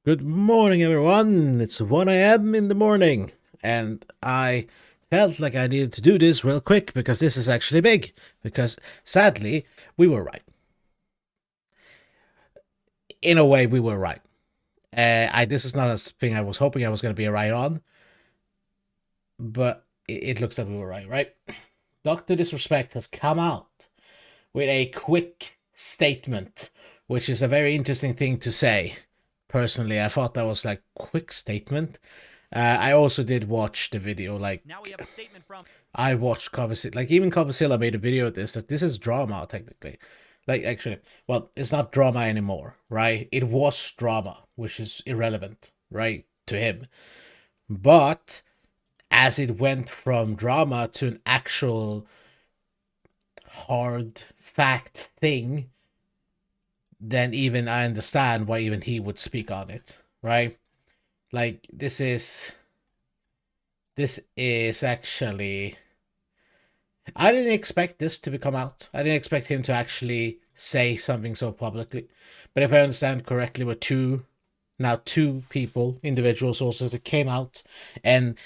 Good morning, everyone. It's 1 a.m. in the morning, and I felt like I needed to do this real quick because this is actually big. Because sadly, we were right. In a way, we were right. This is not a thing I was hoping I was going to be right on, but it looks like we were right. Right? Dr.Disrespect has come out with a quick statement, which is a very interesting thing to say. Personally, I thought that was like quick statement. I also did watch the video. Like, Now we have a statement from. I watched Coffeezilla. Like, even Coffeezilla made a video of this. That this is drama technically. Like, actually, well, it's not drama anymore, right? It was drama, which is irrelevant, right, to him. But as it went from drama to an actual hard fact thing, then even I understand why even he would speak on it, right? Like this is actually, I didn't expect this to come out. I didn't expect him to actually say something so publicly. But if I understand correctly, we're two people, individual sources that came out and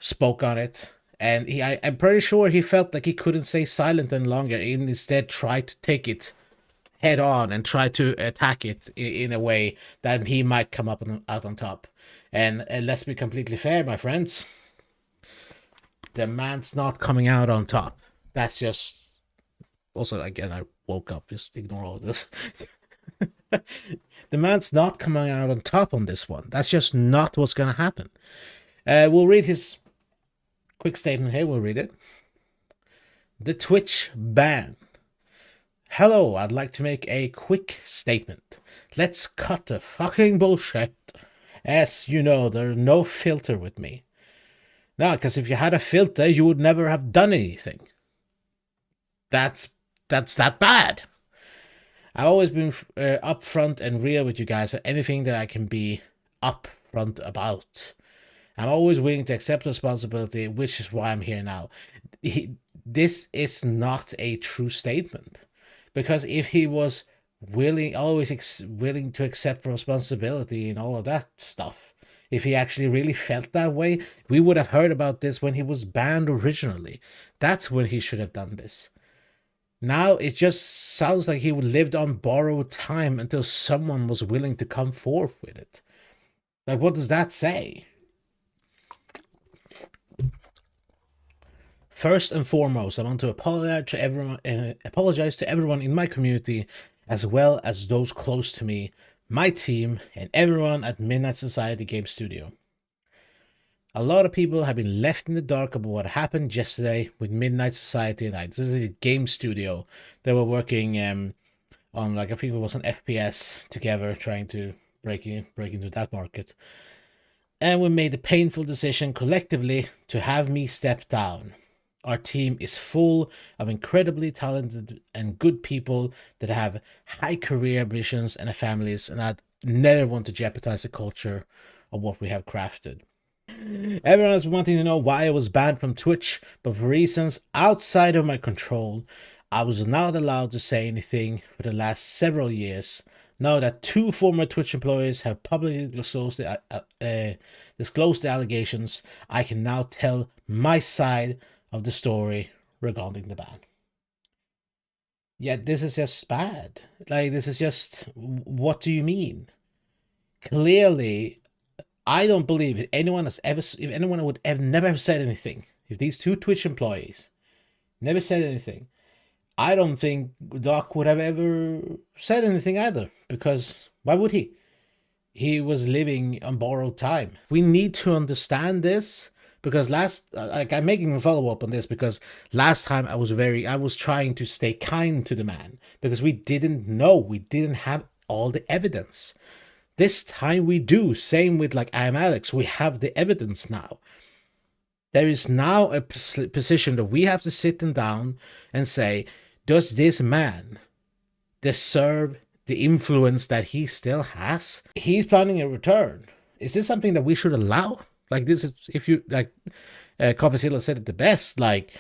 spoke on it. And I'm pretty sure he felt like he couldn't stay silent any longer, and instead tried to take it head on and try to attack it in a way that he might come up out on top. And let's be completely fair, my friends, the man's not coming out on top. That's just, also, again, I woke up, just ignore all this. The man's not coming out on top on this one. That's just not what's going to happen. We'll read his quick statement here. We'll read it. The Twitch ban. Hello, I'd like to make a quick statement. Let's cut the fucking bullshit. As you know, there's no filter with me. No, because if you had a filter, you would never have done anything. That's that bad. I've always been upfront and real with you guys. Anything that I can be upfront about, I'm always willing to accept responsibility, which is why I'm here now. This is not a true statement, because if he was willing to accept responsibility and all of that stuff, if he actually really felt that way, we would have heard about this when he was banned originally. That's when he should have done this. Now it just sounds like he lived on borrowed time until someone was willing to come forth with it. Like, what does that say? First and foremost, I want to apologize to everyone in my community, as well as those close to me, my team, and everyone at Midnight Society Game Studio. A lot of people have been left in the dark about what happened yesterday with Midnight Society Night. This is a game studio. They were working on, like, I think it was an FPS together, trying to break into that market. And we made the painful decision collectively to have me step down. Our team is full of incredibly talented and good people that have high career ambitions and families, and I never want to jeopardize the culture of what we have crafted. Everyone has been wanting to know why I was banned from Twitch, but for reasons outside of my control, I was not allowed to say anything for the last several years. Now that two former Twitch employees have publicly disclosed the allegations, I can now tell my side of the story regarding the ban. Yeah, this is just bad. Like, this is just, what do you mean? Clearly, I don't believe if anyone would have never have said anything, if these two Twitch employees never said anything, I don't think Doc would have ever said anything either, because why would he? He was living on borrowed time. We need to understand this, because I'm making a follow up on this, because last time I was trying to stay kind to the man, because we didn't have all the evidence. This time we do. Same with, like, I Am Alex. We have the evidence now. There is now a position that we have to sit down and say, does this man deserve the influence that he still has? He's planning a return. Is this something that we should allow? Like, this is, if you, like, Coffeezilla said it the best, like,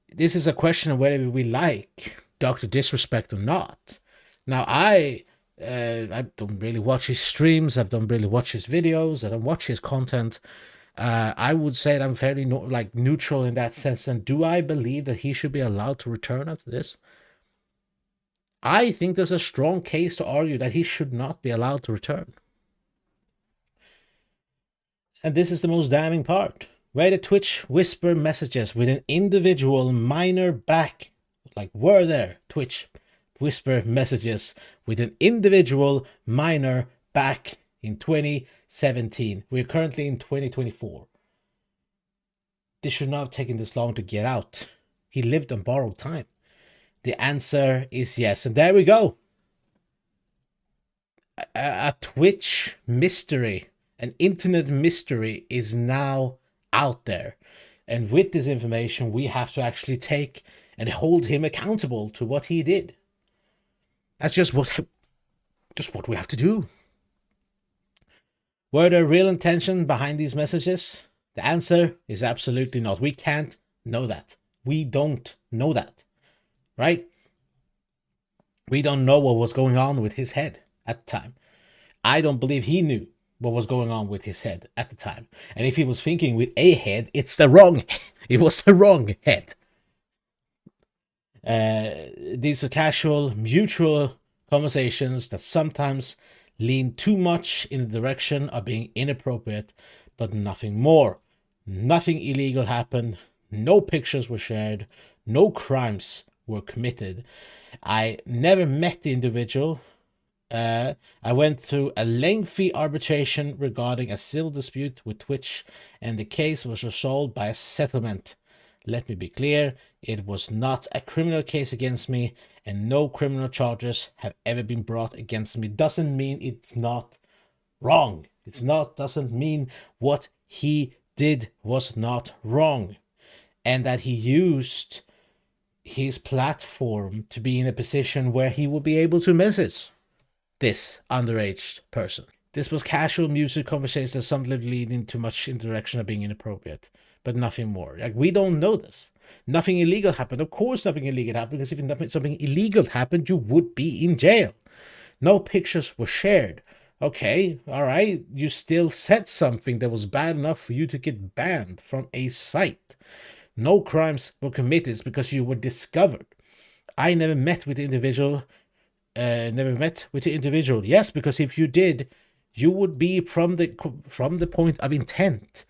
this is a question of whether we like Dr. Disrespect or not. Now, I I don't really watch his streams. I don't really watch his videos. I don't watch his content. I would say that I'm fairly neutral in that sense. And do I believe that he should be allowed to return after this? I think there's a strong case to argue that he should not be allowed to return. And this is the most damning part. Where the Twitch whisper messages with an individual minor back, like were there Twitch whisper messages with an individual minor back in 2017. We're currently in 2024. This should not have taken this long to get out. He lived on borrowed time. The answer is yes. And there we go. A Twitch mystery, an internet mystery is now out there. And with this information, we have to actually take and hold him accountable to what he did. That's just what we have to do. Were there real intention behind these messages? The answer is absolutely not. We can't know that. We don't know that. Right? We don't know what was going on with his head at the time. I don't believe he knew what was going on with his head at the time. And if he was thinking with a head, it's the wrong. It was the wrong head. These are casual, mutual conversations that sometimes lean too much in the direction of being inappropriate, but nothing more. Nothing illegal happened. No pictures were shared. No crimes were committed. I never met the individual. I went through a lengthy arbitration regarding a civil dispute with Twitch, and the case was resolved by a settlement. Let me be clear, it was not a criminal case against me, and no criminal charges have ever been brought against me. Doesn't mean it's not wrong. Doesn't mean what he did was not wrong, and that he used his platform to be in a position where he would be able to message this underage person. This was casual music conversations that sometimes leading too much in the direction of being inappropriate, but nothing more. Like, we don't know this. Nothing illegal happened. Of course nothing illegal happened, because if something illegal happened, you would be in jail. No pictures were shared. Okay, all right, you still said something that was bad enough for you to get banned from a site. No crimes were committed because you were discovered. I never met with the individual. Yes, because if you did, you would be from the point of intent.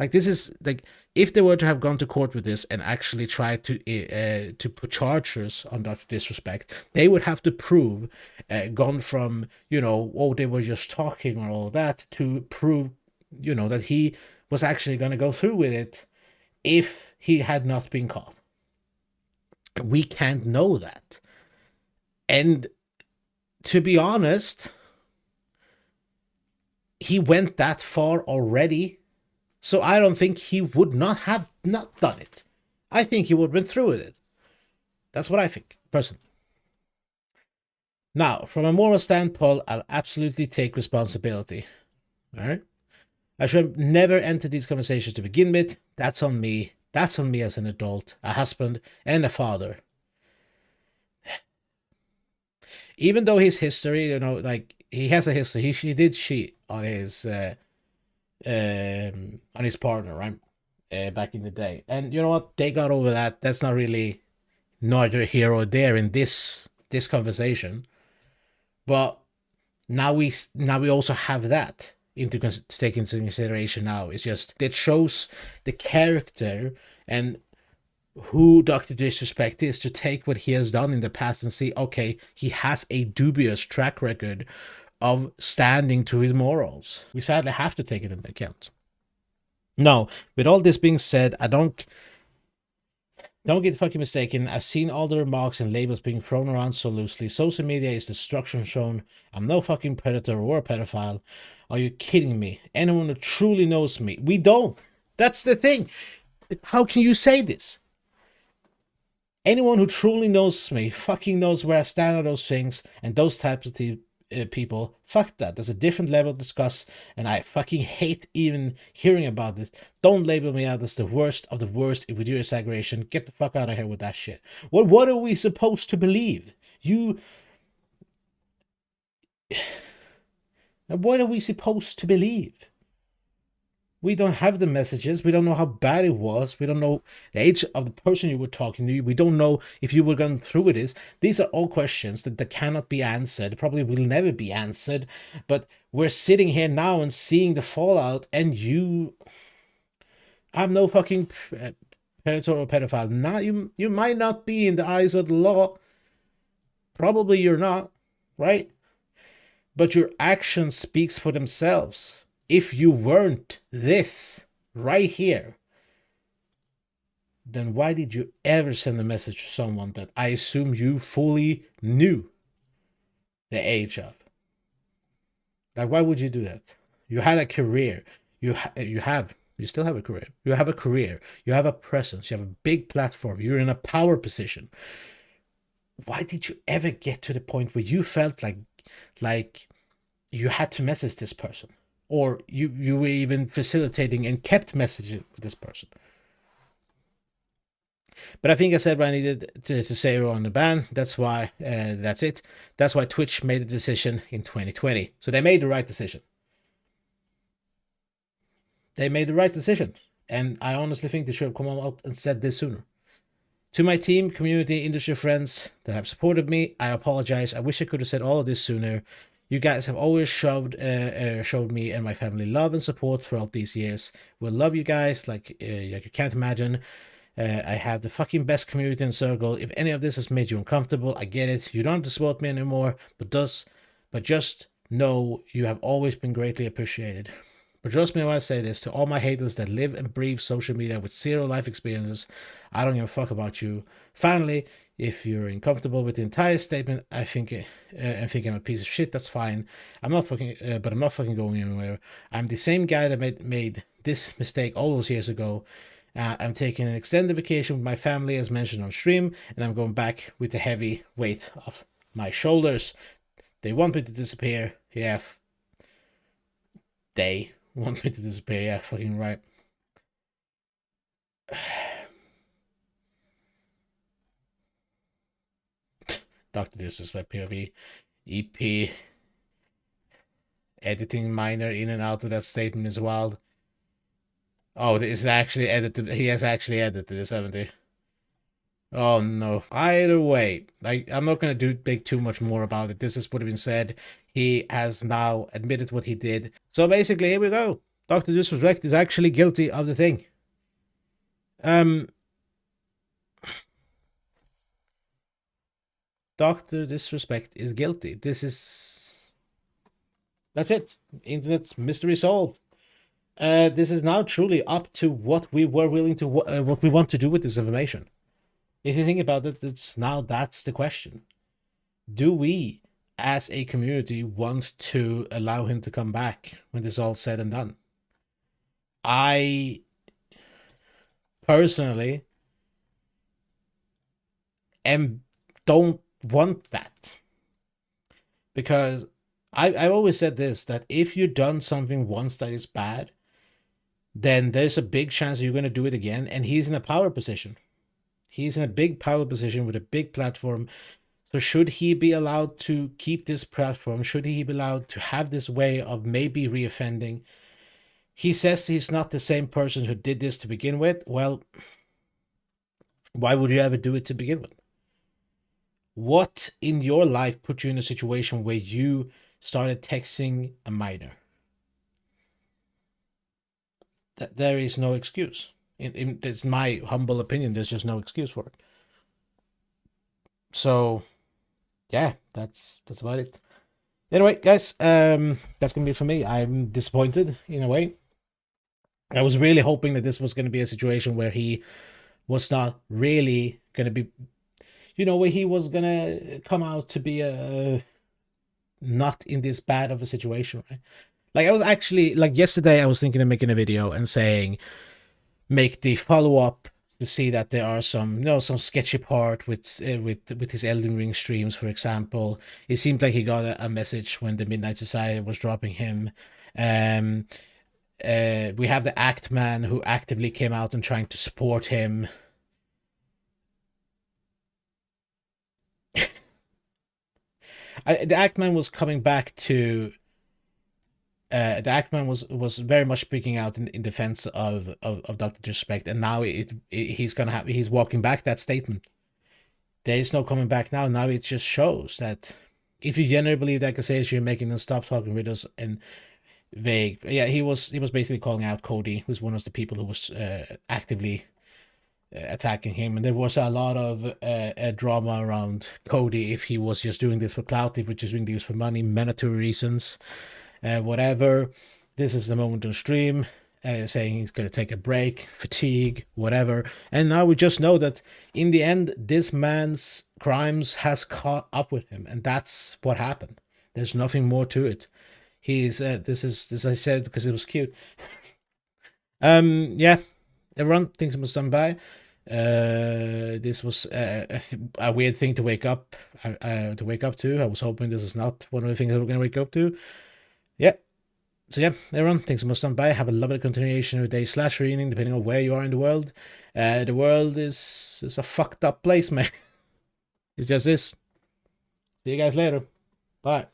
Like, this is like, if they were to have gone to court with this and actually try to put charges on Dr.Disrespect, they would have to prove, gone from, they were just talking or all that, to prove, that he was actually going to go through with it if he had not been caught. We can't know that. And to be honest, he went that far already, so I don't think he would not have not done it. I think he would have been through with it. That's what I think, personally. Now, from a moral standpoint, I'll absolutely take responsibility. All right? I should have never entered these conversations to begin with. That's on me. That's on me as an adult, a husband, and a father. Even though his history, he has a history. He did cheat on his partner, right? Back in the day. And you know what? They got over that. That's not really neither here or there in this conversation. But now we also have that to take into consideration now. It's just, it shows the character and who Dr.Disrespect is, to take what he has done in the past and see, okay, he has a dubious track record of standing to his morals. We sadly have to take it into account. Now, with all this being said, I don't get fucking mistaken. I've seen all the remarks and labels being thrown around so loosely. Social media is destruction shown. I'm no fucking predator or a pedophile. Are you kidding me? Anyone who truly knows me, we don't. That's the thing. How can you say this? Anyone who truly knows me fucking knows where I stand on those things, and those types of people, fuck that. There's a different level to discuss, and I fucking hate even hearing about this. Don't label me out as the worst of the worst with your exaggeration. Get the fuck out of here with that shit. What are we supposed to believe? what are we supposed to believe? We don't have the messages. We don't know how bad it was. We don't know the age of the person you were talking to. We don't know if you were going through with this. These are all questions that cannot be answered, probably will never be answered. But we're sitting here now and seeing the fallout, and you. I'm no fucking predator or pedophile. Now you might not be in the eyes of the law. Probably you're not, right? But your actions speaks for themselves. If you weren't this right here, then why did you ever send a message to someone that I assume you fully knew the age of? Like, why would you do that? You had a career. You still have a career. You have a career. You have a presence. You have a big platform. You're in a power position. Why did you ever get to the point where you felt like you had to message this person, or you were even facilitating and kept messaging with this person? But I think I said what I needed to say on the ban. That's why that's it. That's why Twitch made the decision in 2020. So they made the right decision. They made the right decision, and I honestly think they should have come out and said this sooner. To my team, community, industry friends that have supported me, I apologize. I wish I could have said all of this sooner. You guys have always showed me and my family love and support throughout these years. We'll love you guys like you can't imagine. I have the fucking best community and circle. If any of this has made you uncomfortable, I get it. You don't have to support me anymore, but just know you have always been greatly appreciated. But trust me when I say this, to all my haters that live and breathe social media with zero life experiences, I don't give a fuck about you. Finally, if you're uncomfortable with the entire statement, I think I'm a piece of shit. That's fine. I'm not fucking going anywhere. I'm the same guy that made this mistake all those years ago. I'm taking an extended vacation with my family, as mentioned on stream, and I'm going back with the heavy weight off my shoulders. They want me to disappear. Yeah, they want me to disappear. Yeah, fucking right. Dr.Disrespect POV. EP. Editing minor in and out of that statement is wild. Oh, this is actually edited. He has actually edited this, haven't he? Oh no. Either way, I'm not gonna make too much more about it. This is what has been said. He has now admitted what he did. So basically, here we go. Dr. Disrespect is actually guilty of the thing. Dr. Disrespect is guilty. That's it. Internet's mystery solved. This is now truly up to what we were willing to, what we want to do with this information. If you think about it, that's the question. Do we, as a community, want to allow him to come back when this is all said and done? I personally don't want that, because I've always said this, that if you've done something once that is bad, then there's a big chance you're going to do it again. And he's in a power position. He's in a big power position with a big platform. So should he be allowed to keep this platform? Should he be allowed to have this way of maybe reoffending? He says he's not the same person who did this to begin with. Well, why would you ever do it to begin with? What in your life put you in a situation where you started texting a minor? That there is no excuse. It's my humble opinion. There's just no excuse for it. So, yeah, that's about it. Anyway, guys, that's gonna be it for me. I'm disappointed in a way. I was really hoping that this was gonna be a situation where he was not really gonna be, where he was gonna come out to be not in this bad of a situation, right? Like, I was actually, like, yesterday I was thinking of making a video and saying, make the follow-up to see that there are some, some sketchy part with his Elden Ring streams, for example. It seemed like he got a message when the Midnight Society was dropping him. We have the Act Man who actively came out and trying to support him. The Actman was coming back to. The Actman was very much speaking out in defense of Dr. Disrespect, and now he's walking back that statement. There is no coming back now. Now it just shows that if you genuinely believe that accusation, you're making them stop talking with us and vague. Yeah, he was basically calling out Cody, who's one of the people who was actively attacking him, and there was a lot of drama around Cody if he was just doing this for clout, if he was just doing this for money, monetary reasons, whatever. This is the moment on stream. Saying he's going to take a break, fatigue, whatever. And now we just know that in the end, this man's crimes has caught up with him, and that's what happened. There's nothing more to it. He's this I said because it was cute. Yeah, everyone thinks it was done by. This was a weird thing to wake up to. I was hoping this is not one of the things that we're gonna wake up to. Yeah. So yeah, everyone, thanks so much for stopping by. Have a lovely continuation of the day / reading, depending on where you are in the world. The world is a fucked up place, man. It's just this. See you guys later. Bye.